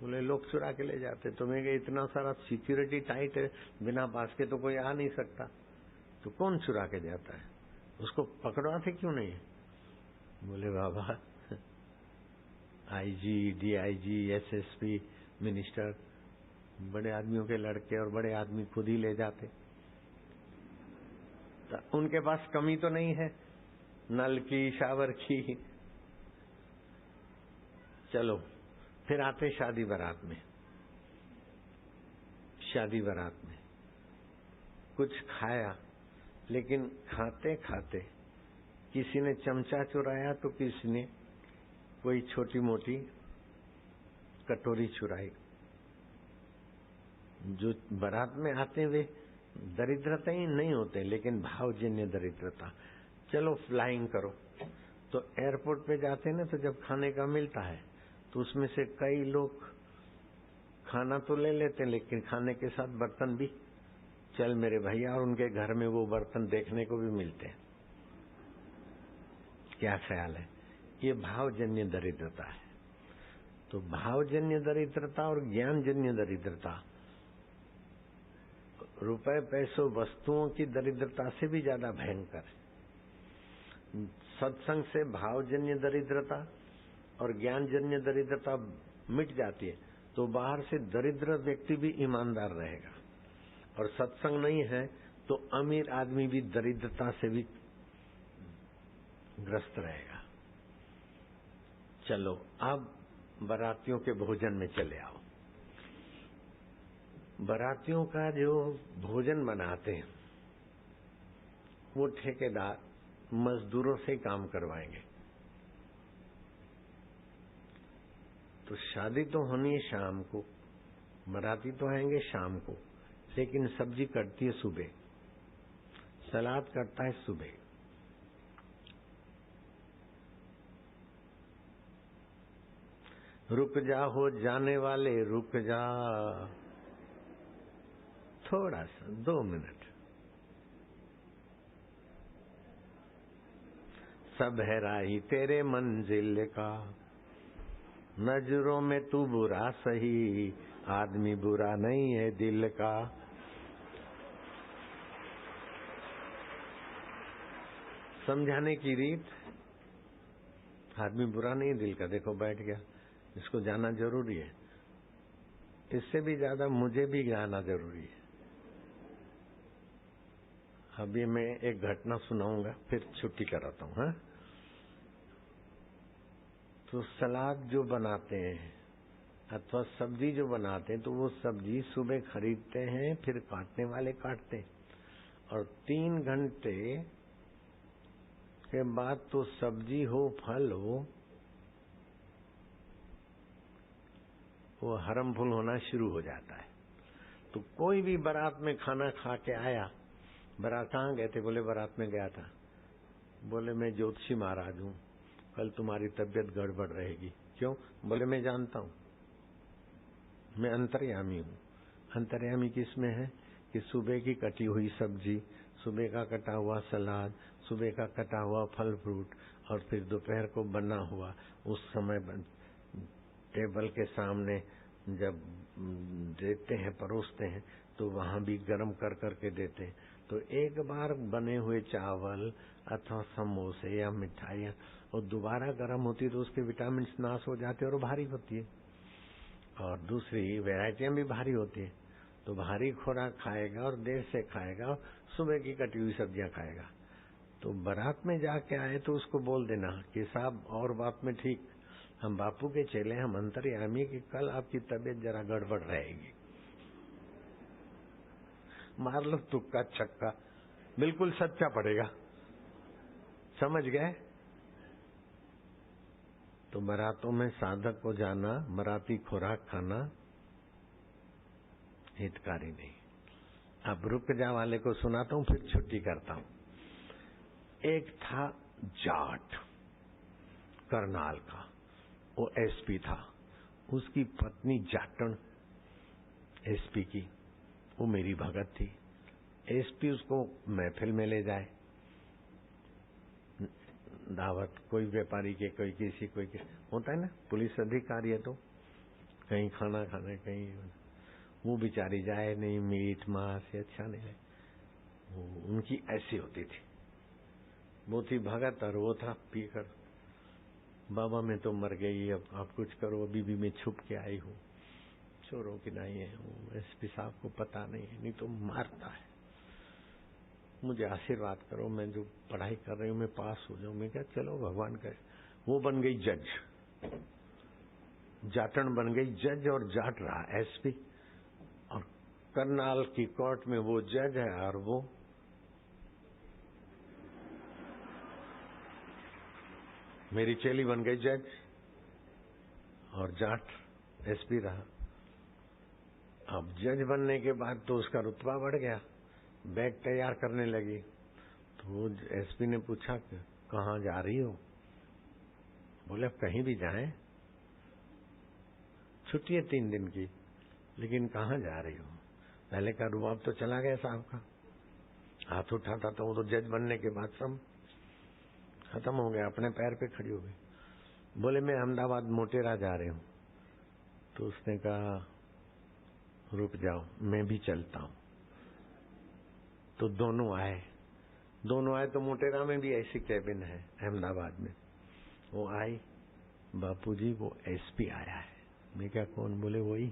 बोले लोग चुरा के ले जाते। तो मैं इतना सारा सिक्योरिटी टाइट है, बिना पास के तो कोई आ नहीं सकता, तो कौन चुरा के जाता है? उसको पकड़वाते क्यों नहीं? बोले बाबा आईजी, डीआईजी, एसएसपी, मिनिस्टर बड़े आदमियों के लड़के और बड़े आदमी खुद ही ले जाते। तो उनके पास कमी तो नहीं है नल की, शावर की। चलो फिर आते शादी बारात में। शादी बारात में कुछ खाया, लेकिन खाते खाते किसी ने चमचा चुराया तो किसी ने कोई छोटी मोटी कटोरी चुराई। जो बारात में आते वे दरिद्रता ही नहीं होते, लेकिन भावजन्य दरिद्रता। चलो फ्लाइंग करो, तो एयरपोर्ट पे जाते हैं ना, तो जब खाने का मिलता है तो उसमें से कई लोग खाना तो ले लेते हैं, लेकिन खाने के साथ बर्तन भी, चल मेरे भैया, और उनके घर में वो बर्तन देखने को भी मिलते हैं। क्या ख्याल है? ये भावजन्य दरिद्रता है। तो भावजन्य दरिद्रता और ज्ञानजन्य दरिद्रता रुपए पैसों वस्तुओं की दरिद्रता से भी ज्यादा भयंकर है। सत्संग से भावजन्य दरिद्रता और ज्ञानजन्य दरिद्रता मिट जाती है, तो बाहर से दरिद्र व्यक्ति भी ईमानदार रहेगा। और सत्संग नहीं है तो अमीर आदमी भी दरिद्रता से भी ग्रस्त रहेगा। चलो अब बारातियों के भोजन में चले आओ। बारातियों का जो भोजन बनाते हैं वो ठेकेदार मजदूरों से काम करवाएंगे। तो शादी तो होनी है शाम को, बाराती तो आएंगे शाम को, लेकिन सब्जी कटती है सुबह, सलाद कटता है सुबह। रुक जा हो जाने वाले, रुक जा थोड़ा सा 2 मिनट। सब है राही तेरे मंजिल का, नजरों में तू बुरा सही, आदमी बुरा नहीं है दिल का। समझाने की रीत, आदमी बुरा नहीं दिल का। देखो बैठ गया, इसको जाना जरूरी है। इससे भी ज्यादा मुझे भी जाना जरूरी है। अभी मैं एक घटना सुनाऊंगा, फिर छुट्टी कराता हूँ। हाँ? तो सलाद जो बनाते हैं अथवा सब्जी जो बनाते हैं, तो वो सब्जी सुबह खरीदते हैं, फिर काटने वाले काटते हैं, और 3 घंटे के बाद तो सब्जी हो फल हो वो हरम फूल होना शुरू हो जाता है। तो कोई भी बारात में खाना खा के आया, बारात कहाँ गए थे? बोले बारात में गया था। बोले मैं ज्योतिषी महाराज हूँ, कल तुम्हारी तबीयत गड़बड़ रहेगी। क्यों? बोले मैं जानता हूँ, मैं अंतर्यामी हूँ। अंतर्यामी किसमें है? कि सुबह की कटी हुई सब्जी, सुबह का कटा हुआ सलाद, सुबह का कटा हुआ फल फ्रूट, और फिर दोपहर को बना हुआ, उस समय टेबल के सामने जब देते हैं, परोसते हैं, तो वहां भी गर्म कर करके देते हैं। तो एक बार बने हुए चावल अथवा समोसे या मिठाइयाँ और दोबारा गर्म होती तो उसके विटामिन नाश हो जाते और भारी होती है, और दूसरी वैरायटियां भी भारी होती है। तो भारी खुराक खाएगा और देर से खाएगा, और सुबह की कटी हुई सब्जियां खाएगा। तो बारात में जाके आए तो उसको बोल देना कि साहब और बात में ठीक, हम बापू के चेले, हम अंतर्यामी, कि कल आपकी तबीयत जरा गड़बड़ रहेगी। मार लो तुक्का छक्का, बिल्कुल सच्चा पड़ेगा। समझ गए? तो बारातों में साधक को जाना, बाराती खुराक खाना हितकारी नहीं। अब रुक जा वाले को सुनाता हूँ, फिर छुट्टी करता हूँ। एक था जाट, करनाल का, वो एसपी था। उसकी पत्नी जाटन एसपी की, वो मेरी भगत थी। एसपी उसको महफिल में ले जाए, दावत, कोई व्यापारी के, कोई किसी, कोई किसी, होता है ना, पुलिस अधिकारी है तो कहीं खाना खाने, कहीं, वो बेचारी जाए नहीं, मीट मांस अच्छा नहीं लगे। उनकी ऐसी होती थी। वो थी भगत और वो था पीकर। बाबा मैं तो मर गई, अब आप कुछ करो, अभी भी मैं छुप के आई हूँ। चोरों की नहीं है, वो एसपी साहब को पता नहीं है, नहीं तो मारता है। मुझे आशीर्वाद करो, मैं जो पढ़ाई कर रही हूँ मैं पास हो जाऊं। मैं क्या, चलो भगवान करे। वो बन गई जज, जाटन बन गई जज और जाट रहा एसपी, और करनाल की कोर्ट में वो जज है और वो मेरी चेली बन गई जज और जाट एसपी रहा। अब जज बनने के बाद तो उसका रुतबा बढ़ गया, बैग तैयार करने लगी। तो एसपी ने पूछा कि कहाँ जा रही हो? बोले अब कहीं भी जाएं, छुट्टी है 3 दिन की, लेकिन कहाँ जा रही हो? पहले का रुबाब तो चला गया साहब का, हाथ उठाता तो वो तो जज बनने के बाद सब खत्म हो गया, अपने पैर पे खड़ी हो गई। बोले मैं अहमदाबाद मोटेरा जा रही हूँ। तो उसने कहा रुक जाओ मैं भी चलता हूँ। तो दोनों आए तो मोटेरा में भी ऐसी कैबिन है अहमदाबाद में। वो आई, बापूजी वो एसपी आया है। मैं क्या, कौन? बोले वही।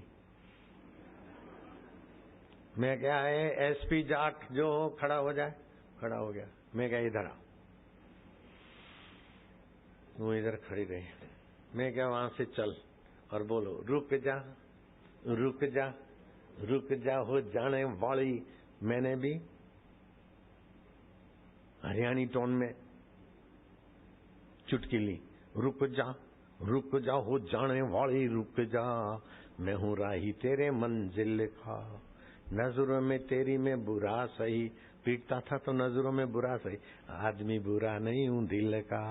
मैं क्या है, एसपी जाट जो खड़ा हो जाए। खड़ा हो गया। मैं क्या, इधर आओ। वो इधर खड़ी रही। मैं क्या, वहां से चल और बोलो रुक जा रुक जा रुक जा हो जाने वाली। मैंने भी हरियाणी टोन में चुटकी ली, रुक जा हो जाने वाली रुक जा, मैं हूँ राही तेरे मंजिल का, नजरों में तेरी में बुरा सही। पीटता था तो नजरों में बुरा सही, आदमी बुरा नहीं हूँ दिल का।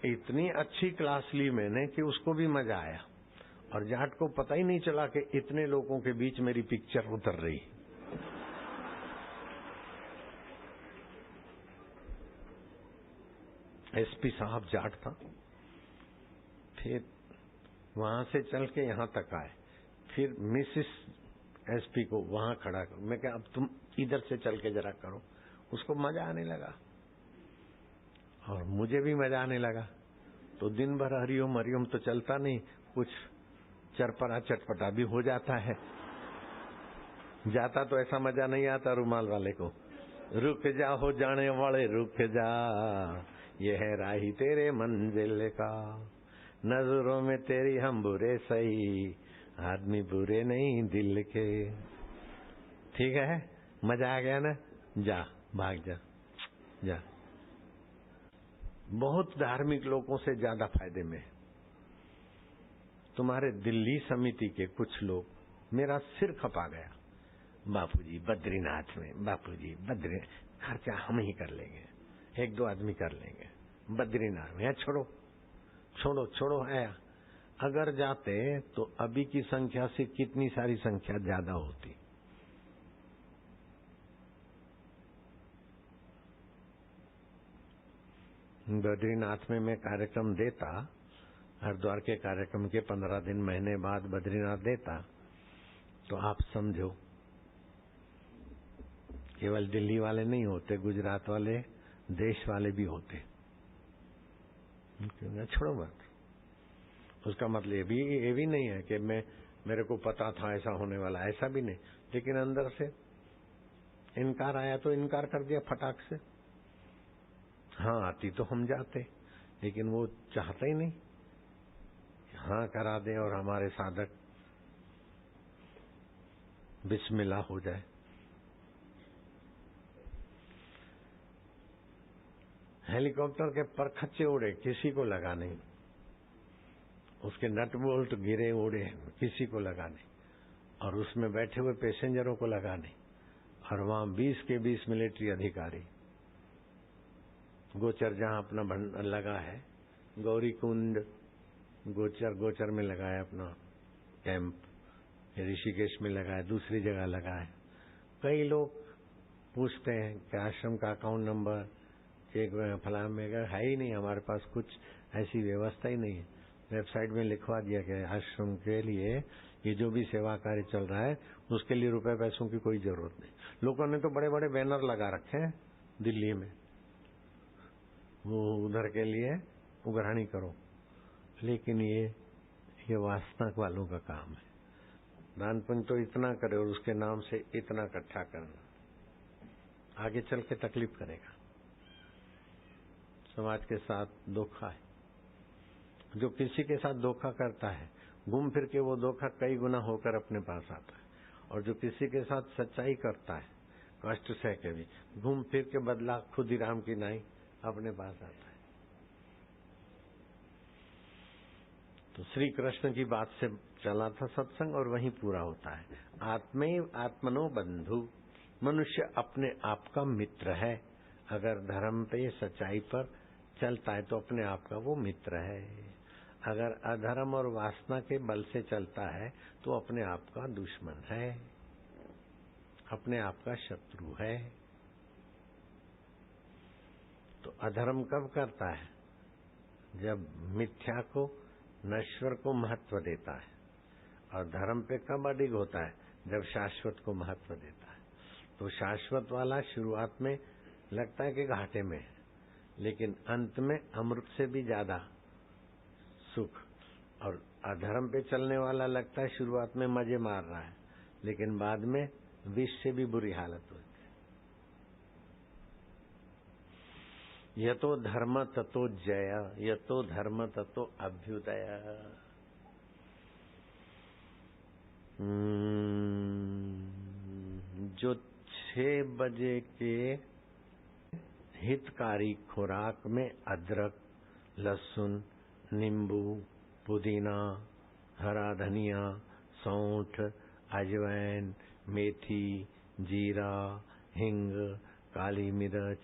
इतनी अच्छी क्लास ली मैंने कि उसको भी मजा आया, और जाट को पता ही नहीं चला कि इतने लोगों के बीच मेरी पिक्चर उतर रही। एसपी साहब जाट था। फिर वहां से चल के यहां तक आए, फिर मिसिस एसपी को वहां खड़ा करो। मैं क्या, अब तुम इधर से चल के जरा करो। उसको मजा आने लगा और मुझे भी मजा आने लगा। तो दिन भर हरिओम हरिओम तो चलता नहीं, कुछ चरपरा चटपटा भी हो जाता है। जाता तो ऐसा मजा नहीं आता रुमाल वाले को। रुक जा हो जाने वाले रुक जा, ये है राही तेरे मंजिल का, नजरों में तेरी हम बुरे सही, आदमी बुरे नहीं दिल के। ठीक है, मजा आ गया ना? जा भाग जा। बहुत धार्मिक लोगों से ज्यादा फायदे में। तुम्हारे दिल्ली समिति के कुछ लोग, मेरा सिर खपा गया, बापूजी बद्रीनाथ में, बापूजी बद्री खर्चा हम ही कर लेंगे, 1-2 आदमी कर लेंगे बद्रीनाथ में। छोड़ो है। अगर जाते तो अभी की संख्या से कितनी सारी संख्या ज्यादा होती। बद्रीनाथ में मैं कार्यक्रम देता, हरिद्वार के कार्यक्रम के 15 दिन महीने बाद बद्रीनाथ देता, तो आप समझो केवल दिल्ली वाले नहीं होते, गुजरात वाले, देश वाले भी होते। छोड़ो मत। उसका मतलब ये भी नहीं है कि मेरे को पता था ऐसा होने वाला, ऐसा भी नहीं। लेकिन अंदर से इनकार आया तो इनकार कर दिया फटाक से। हाँ आती तो हम जाते, लेकिन वो चाहता ही नहीं। हाँ करा दे और हमारे साधक बिस्मिल्लाह हो जाए। हेलीकॉप्टर के परखच्चे उड़े, किसी को लगा नहीं। उसके नट बोल्ट गिरे उड़े, किसी को लगा नहीं। और उसमें बैठे हुए पैसेंजरों को लगा नहीं। और वहां 20 के 20 मिलिट्री अधिकारी, गोचर जहां अपना लगा है, गौरी कुंड गोचर में लगाया अपना कैंप, ऋषिकेश में लगाया, दूसरी जगह लगाया। कई लोग पूछते हैं कि आश्रम का अकाउंट नंबर, एक फलाम में है ही नहीं, हमारे पास कुछ ऐसी व्यवस्था ही नहीं है। वेबसाइट में लिखवा दिया गया आश्रम के लिए ये जो भी सेवा कार्य चल रहा है उसके लिए रुपए पैसों की कोई जरूरत नहीं। लोगों ने तो बड़े बड़े बैनर लगा रखे हैं दिल्ली में, वो उधर के लिए उगरानी करो, लेकिन ये ये वासना वालों का काम है। दान पुण्य तो इतना करे और उसके नाम से इतना इकट्ठा करना, आगे चल के तकलीफ करेगा। समाज के साथ धोखा है। जो किसी के साथ धोखा करता है, घूम फिर के वो धोखा कई गुना होकर अपने पास आता है। और जो किसी के साथ सच्चाई करता है, कष्ट सह के भी, घूम फिर के बदला खुद ही राम की नाई अपने पास आता है। तो श्री कृष्ण की बात से चला था सत्संग और वहीं पूरा होता है। आत्मैव आत्मनो बंधु, मनुष्य अपने आप का मित्र है। अगर धर्म पे सच्चाई पर चलता है तो अपने आप का वो मित्र है। अगर अधर्म और वासना के बल से चलता है तो अपने आप का दुश्मन है, अपने आप का शत्रु है। तो अधर्म कब करता है? जब मिथ्या को, नश्वर को महत्व देता है। और धर्म पे कब अडिग होता है? जब शाश्वत को महत्व देता है। तो शाश्वत वाला शुरुआत में लगता है कि घाटे में है, लेकिन अंत में अमृत से भी ज्यादा सुख। और अधर्म पे चलने वाला लगता है शुरुआत में मजे मार रहा है, लेकिन बाद में विष से भी बुरी हालत होती है। यतो धर्म ततो जय, यतो धर्म ततो अभ्युदय। जो 6 बजे के हितकारी खुराक में अदरक, लहसुन, नींबू, पुदीना, हरा धनिया, सौंठ, अजवाइन, मेथी, जीरा, हिंग, काली मिर्च,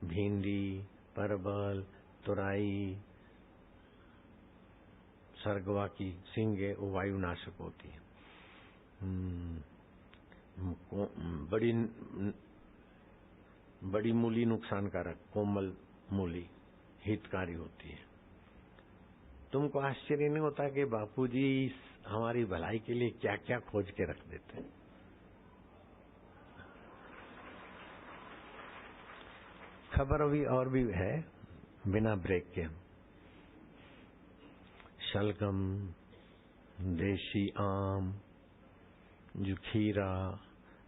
भिंडी, परवल, तुरई, सरगवा की सींगे वायुनाशक होती है। बड़ी मूली नुकसानकारक, कोमल मूली हितकारी होती है। तुमको आश्चर्य नहीं होता कि बापूजी हमारी भलाई के लिए क्या क्या खोज के रख देते हैं? खबर अभी और भी है बिना ब्रेक के। शलगम, देशी आम, जो खीरा,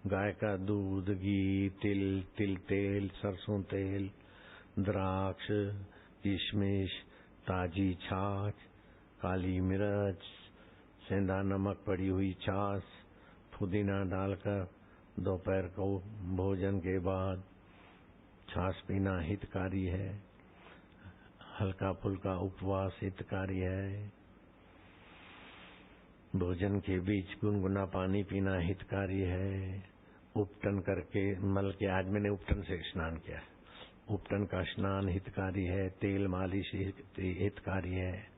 गाय का दूध, घी, तिल तेल, सरसों तेल, द्राक्ष, किशमिश, ताजी छाछ, काली मिर्च, सेंधा नमक पड़ी हुई छाछ, पुदीना डालकर दोपहर को भोजन के बाद छाछ पीना हितकारी है। हल्का फुल्का उपवास हितकारी है। भोजन के बीच गुनगुना पानी पीना हितकारी है। उपटन करके मल के, आज मैंने उपटन से स्नान किया है, उपटन का स्नान हितकारी है। तेल मालिश हितकारी है।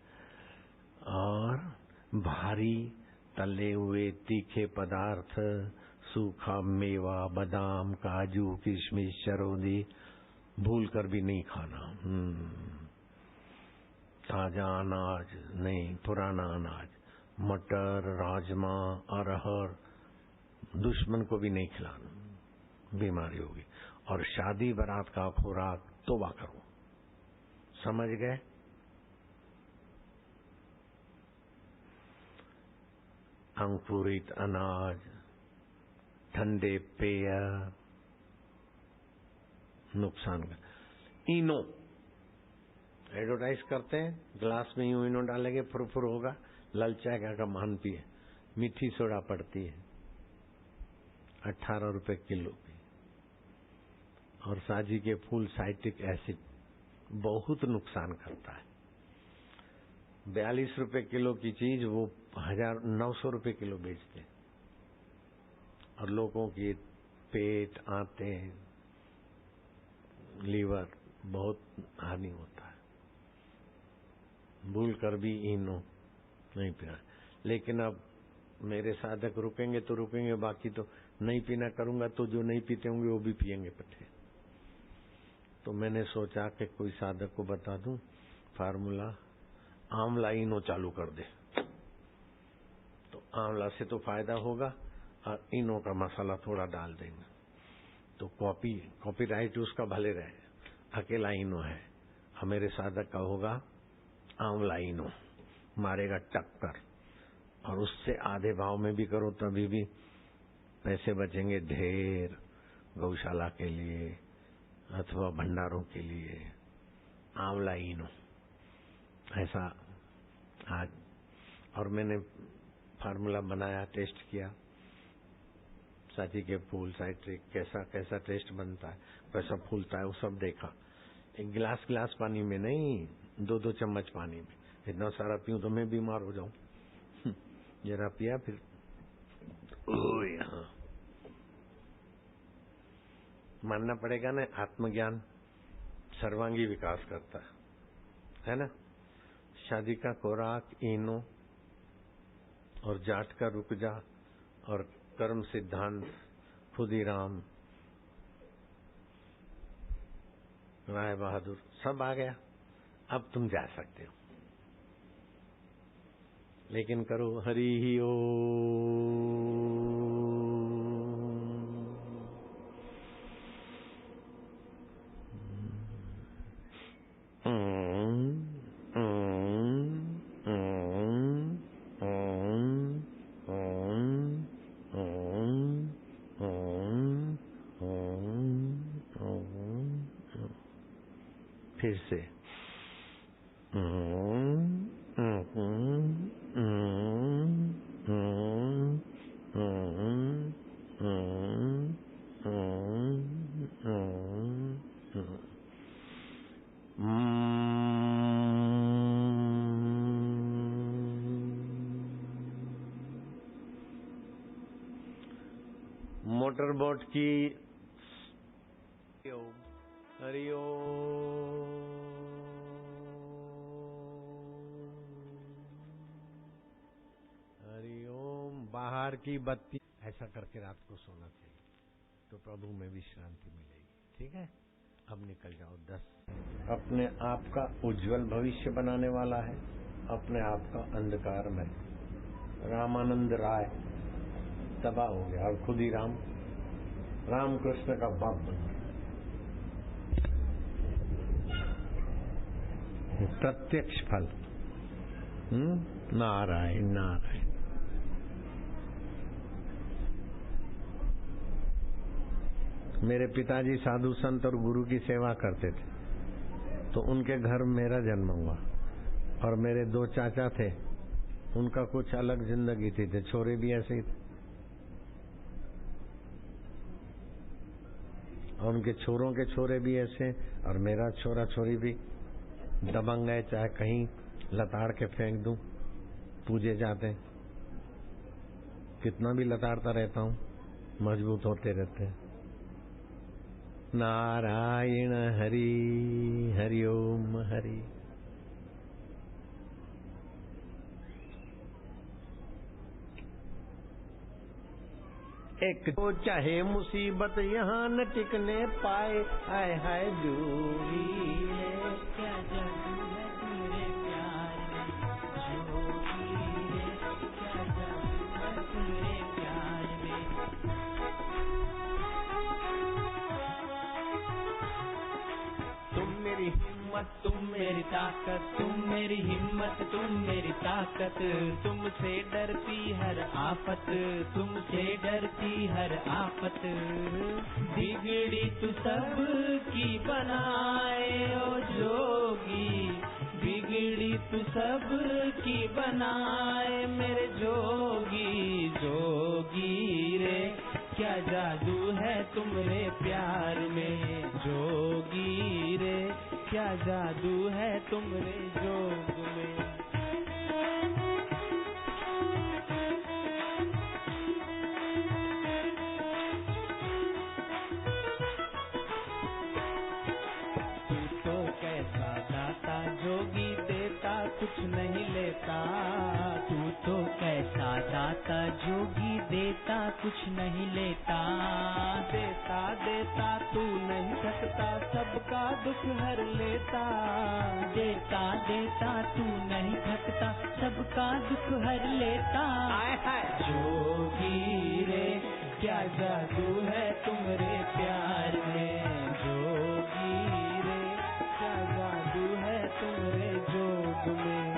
और भारी तले हुए तीखे पदार्थ, सूखा मेवा, बादाम, काजू, किशमिश, चरौदी भूल कर भी नहीं खाना। ताजा अनाज नहीं, पुराना अनाज, मटर, राजमा, अरहर दुश्मन को भी नहीं खिलाना, बीमारी होगी। और शादी बारात का खुराक तौबा करो। समझ गए? अंकुरित अनाज, ठंडे पेय नुकसान कर। इनो एडवर्टाइज करते हैं, ग्लास में यूं इनो डालेंगे फुरफुर होगा, ललचाएगा का मान पिए। मीठी सोडा पड़ती है 18 रुपए किलो की। और साजी के फूल साइट्रिक एसिड बहुत नुकसान करता है। 42 रुपए किलो की चीज वो 900 रुपए किलो बेचते हैं। और लोगों की पेट, आंतें, लीवर बहुत हानि होता है। भूल कर भी इनो नहीं पीना। लेकिन अब मेरे साधक रुकेंगे तो रुकेंगे, बाकी तो नहीं पीना करूंगा तो जो नहीं पीते होंगे वो भी पिएंगे पट्टे। तो मैंने सोचा कि कोई साधक को बता दूं फार्मूला, आंवला इनो चालू कर दे तो आंवला से तो फायदा होगा और इनो का मसाला थोड़ा डाल देंगे तो कॉपीराइट उसका भले रहे, अकेला इनो है। और मेरे साधक का होगा आंवला इनो, मारेगा टक्कर, और उससे आधे भाव में भी करो तभी भी पैसे बचेंगे ढेर, गौशाला के लिए अथवा भंडारों के लिए। आंवला इनो ऐसा आज, और मैंने फार्मूला बनाया, टेस्ट किया, साथी के फूल साइट्रिक कैसा कैसा टेस्ट बनता है, कैसा फूलता है, वो सब देखा। एक गिलास पानी में नहीं, 2-2 चम्मच पानी में। इतना सारा पीऊं तो मैं बीमार हो जाऊं। जरा पिया फिर यहाँ मानना पड़ेगा ना, आत्मज्ञान सर्वांगी विकास करता है ना। शादी का खुराक इनो और जाट का रुक जा और कर्म सिद्धांत खुदीराम, राय बहादुर सब आ गया। अब तुम जा सकते हो, लेकिन करो हरि ही ओ। फिर से मोटर बोट की हरि ओम। हरि ओम। बाहर की बत्ती ऐसा करके रात को सोना चाहिए, तो प्रभु में विश्रांति मिलेगी। ठीक है, अब निकल जाओ। 10 अपने आप का उज्जवल भविष्य बनाने वाला है, अपने आप का अंधकार में। रामानंद राय तबाह हो गया और खुद ही रामकृष्ण का बाप बन गया। प्रत्यक्ष फल। नारायण नारायण। मेरे पिताजी साधु संत और गुरु की सेवा करते थे, तो उनके घर मेरा जन्म हुआ। और मेरे 2 चाचा थे, उनका कुछ अलग जिंदगी थी, छोरे भी ऐसे ही थे, और उनके छोरों के छोरे भी ऐसे, और मेरा छोरा छोरी भी दबंग है, चाहे कहीं लताड़ के फेंक दूं पूजे जाते। कितना भी लताड़ता रहता हूं, मजबूत होते रहते हैं। नारायण हरि हरि ओम हरि। एक तो चाहे मुसीबत यहाँ न टिकने पाए, हाय हाय जोगी रे क्या जादू है तेरे प्यार में, जोगी रे क्या जादू है तेरे प्यार में। तुम मेरी हिम्मत, तुम मेरी ताकत, तुम मेरी हिम्मत, तुम मेरी ताकत, तुमसे डरती हर आफत, तुमसे डरती हर आफत। बिगड़ी तू सब की बनाए ओ जोगी, बिगड़ी तू सब की बनाए मेरे जोगी, जोगी रे क्या जादू है तुमरे प्यार में, जोगी रे क्या जादू है तुमरे जोग में। तू तो कैसा दाता जोगी, देता कुछ नहीं लेता, तू तो कैसा दाता जोगी, देता कुछ नहीं लेता, देता देता तू नहीं थकता, सबका दुख हर लेता, देता देता तू नहीं थकता, सबका दुख हर लेता। जोगी रे क्या जादू है तुमरे प्यार में, जोगी रे क्या जादू है तुमरे जोग में।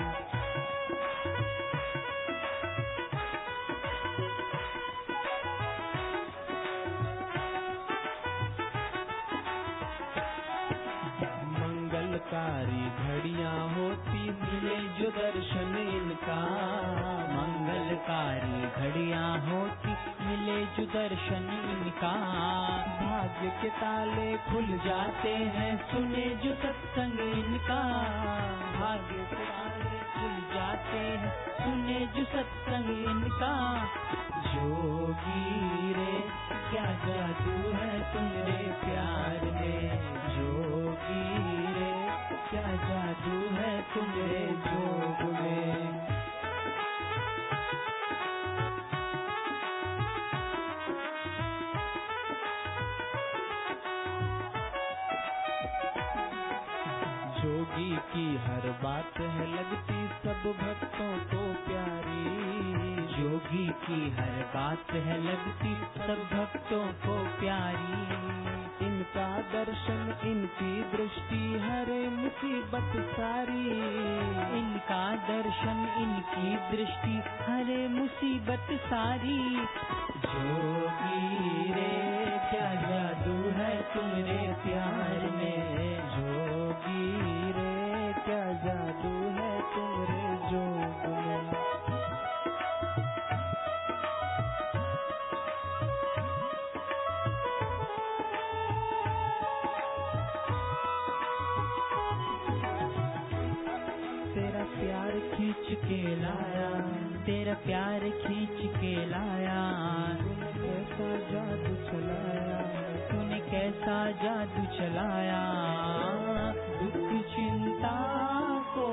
मंगलकारी घड़ियां होती मिले जो दर्शन इनका। मंगलकारी घड़ियां होती मिले जो दर्शन इनका। भाग्य के ताले खुल जाते हैं सुने जो सत्संग इनका। भाग्य के ताले खुल जाते हैं सुने जो सत्संग इनका। जोगी रे क्या जादू है तुम्हारे प्यार में। जोगी रे क्या जादू है तुम्हारे जोग में। जोगी की हर बात है लगती सब भक्तों को प्यारी। जोगी की हर बात है लगती सब भक्तों को प्यारी। इनका दर्शन इनकी दृष्टि हरे मुसीबत सारी। इनका दर्शन इनकी दृष्टि हरे मुसीबत सारी। जोगी रे क्या जादू है तुम्हारे प्यार में। जोगी रे क्या जादू है तुम्हारे जोग में। तेरा प्यार खींच के लाया, तेरा प्यार खींच के लाया। कैसा जादू चलाया, तूने कैसा जादू चलाया। दुख चिंता को